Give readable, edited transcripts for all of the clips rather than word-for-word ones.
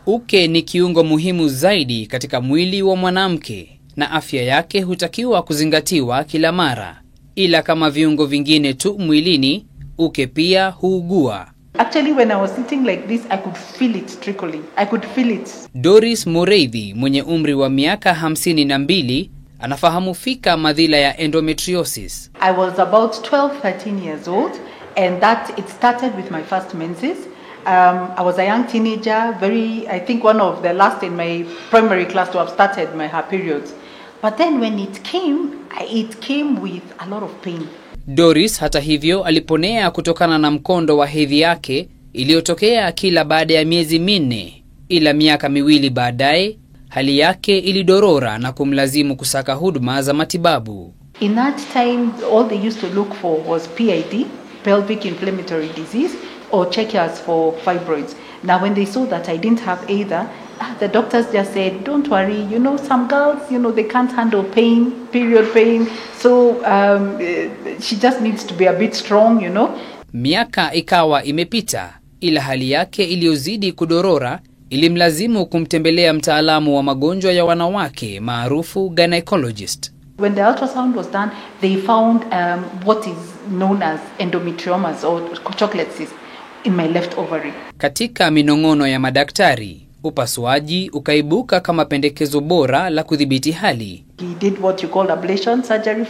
Uke ni kiungo muhimu zaidi katika mwili wa mwanamke na afya yake hutakiwa kuzingatiwa kila mara. Ila kama viungo vingine tu mwilini, uke pia huugua. Actually, when I was sitting like this, I could feel it trickling. I could feel it. Dorris Muriithi mwenye umri wa miaka 52 anafahamu fika madhila ya endometriosis. I was about 13 years old, and that it started with my first menses. I was a young teenager, I think one of the last in my primary class to have started her periods. But then when it came with a lot of pain. Dorris hata hivyo aliponea kutokana na mkondo wa hedhi yake iliyotokea kila baada ya miezi 4, ila miaka 2 baadaye hali yake ilidorora na kumlazimu kusaka huduma za matibabu. In that time, all they used to look for was PID, pelvic inflammatory disease, or check us for fibroids. Now when they saw that I didn't have either, the doctors just said, don't worry, some girls, they can't handle pain, period pain, so she just needs to be a bit strong, Miaka ikawa imepita, ila hali yake iliyozidi kudorora ilimlazimu kumtembelea mtaalamu wa magonjwa ya wanawake maarufu gynecologist. When the ultrasound was done, they found what is known as endometriomas or chocolate cyst in my left ovary. Katika minong'ono ya madaktari, upasuaji ukaibuka kama pendekezo bora la kudhibiti hali. He did what you call ablation surgery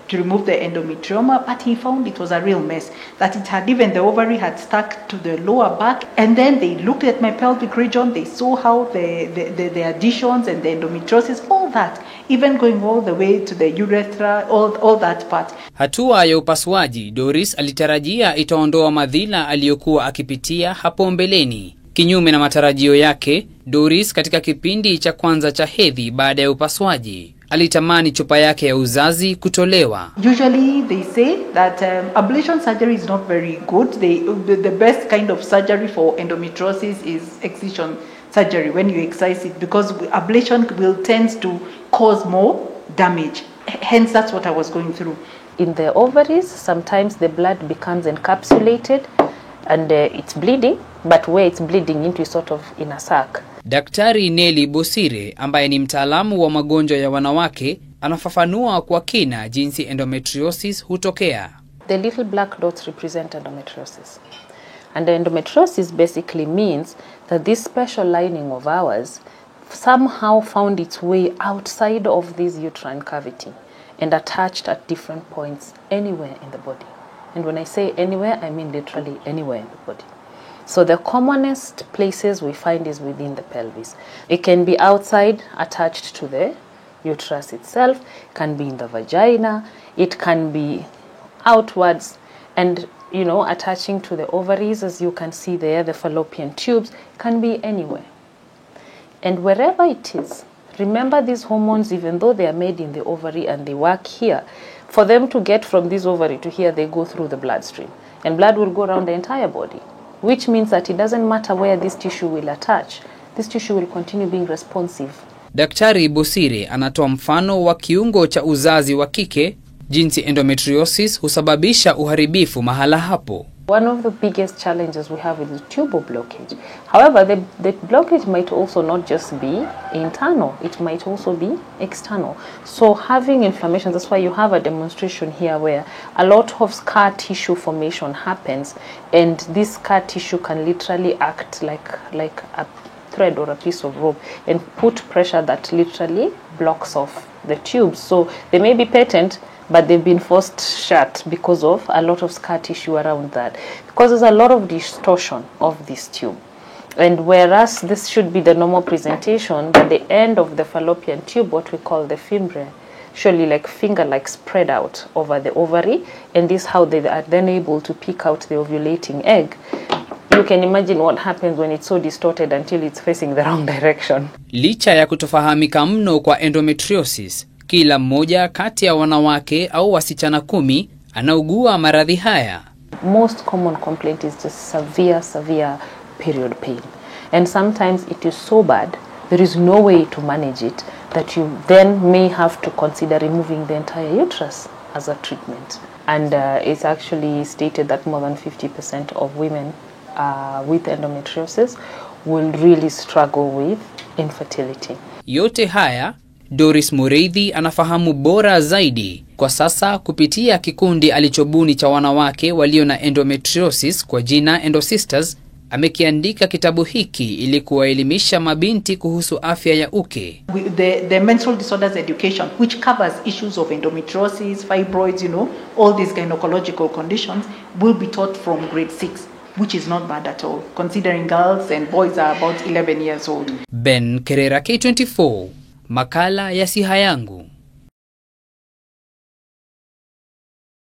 to remove the endometrioma, but he found it was a real mess. That it had even the ovary had stuck to the lower back, and then they looked at my pelvic region. They saw how the adhesions and the endometriosis, all that, even going all the way to the urethra, all that part. Hatua ya upasuaji Dorris alitarajia itaondoa madhila aliyokuwa akipitia hapo mbeleni. Kinyume na matarajio yake, Dorris katika kipindi cha kwanza cha hedhi baada ya upasuaji alitamani chupa yake ya uzazi kutolewa. Usually they say that ablation surgery is not very good. The best kind of surgery for endometriosis is excision surgery when you excise it, because ablation will tend to cause more damage. Hence that's what I was going through. In the ovaries, sometimes the blood becomes encapsulated and it's bleeding, but where it's bleeding into is sort of in a sac. Daktari Nelly Bosire ambaye ni mtaalamu wa magonjwa ya wanawake anafafanua kwa kina jinsi endometriosis hutokea. The little black dots represent endometriosis. And endometriosis basically means that this special lining of ours somehow found its way outside of this uterine cavity and attached at different points anywhere in the body. And when I say anywhere, I mean literally anywhere in the body. So the commonest places we find is within the pelvis. It can be outside, attached to the uterus itself, it can be in the vagina, it can be outwards and, attaching to the ovaries, as you can see there, the fallopian tubes, can be anywhere. And wherever it is, remember these hormones, even though they are made in the ovary and they work here, for them to get from this ovary to here, they go through the bloodstream. And blood will go around the entire body, which means that it doesn't matter where this tissue will attach. This tissue will continue being responsive. Daktari Bosire anatoa mfano wa kiungo cha uzazi wa kike, jinsi endometriosis husababisha uharibifu mahala hapo. One of the biggest challenges we have is the tubal blockage. However, the blockage might also not just be internal, it might also be external. So having inflammation, that's why you have a demonstration here where a lot of scar tissue formation happens, and this scar tissue can literally act like a thread or a piece of rope and put pressure that literally blocks off the tubes. So they may be patent, but they've been forced shut because of a lot of scar tissue around that. Because there's a lot of distortion of this tube. And whereas this should be the normal presentation, but the end of the fallopian tube, what we call the fimbriae, surely like finger-like spread out over the ovary, and this is how they are then able to pick out the ovulating egg. You can imagine what happens when it's so distorted until it's facing the wrong direction. Licha ya kutofahamika mno kwa endometriosis, kila mmoja kati ya wanawake au wasichana 10 anaugua maradhi haya. Most common complaint is just severe period pain. And sometimes it is so bad, there is no way to manage it, that you then may have to consider removing the entire uterus as a treatment. And it's actually stated that more than 50% of women with endometriosis will really struggle with infertility. Yote haya Dorris Muriithi anafahamu bora zaidi kwa sasa kupitia kikundi alichobuni cha wanawake walio na endometriosis kwa jina Endosisters. Amekiandika kitabu hiki ili kuwaelimisha mabinti kuhusu afya ya uke. The menstrual disorders education, which covers issues of endometriosis, fibroids, all these gynecological conditions, will be taught from grade 6, which is not bad at all, considering girls and boys are about 11 years old. Ben Kerera, K24, makala ya Siha Yangu.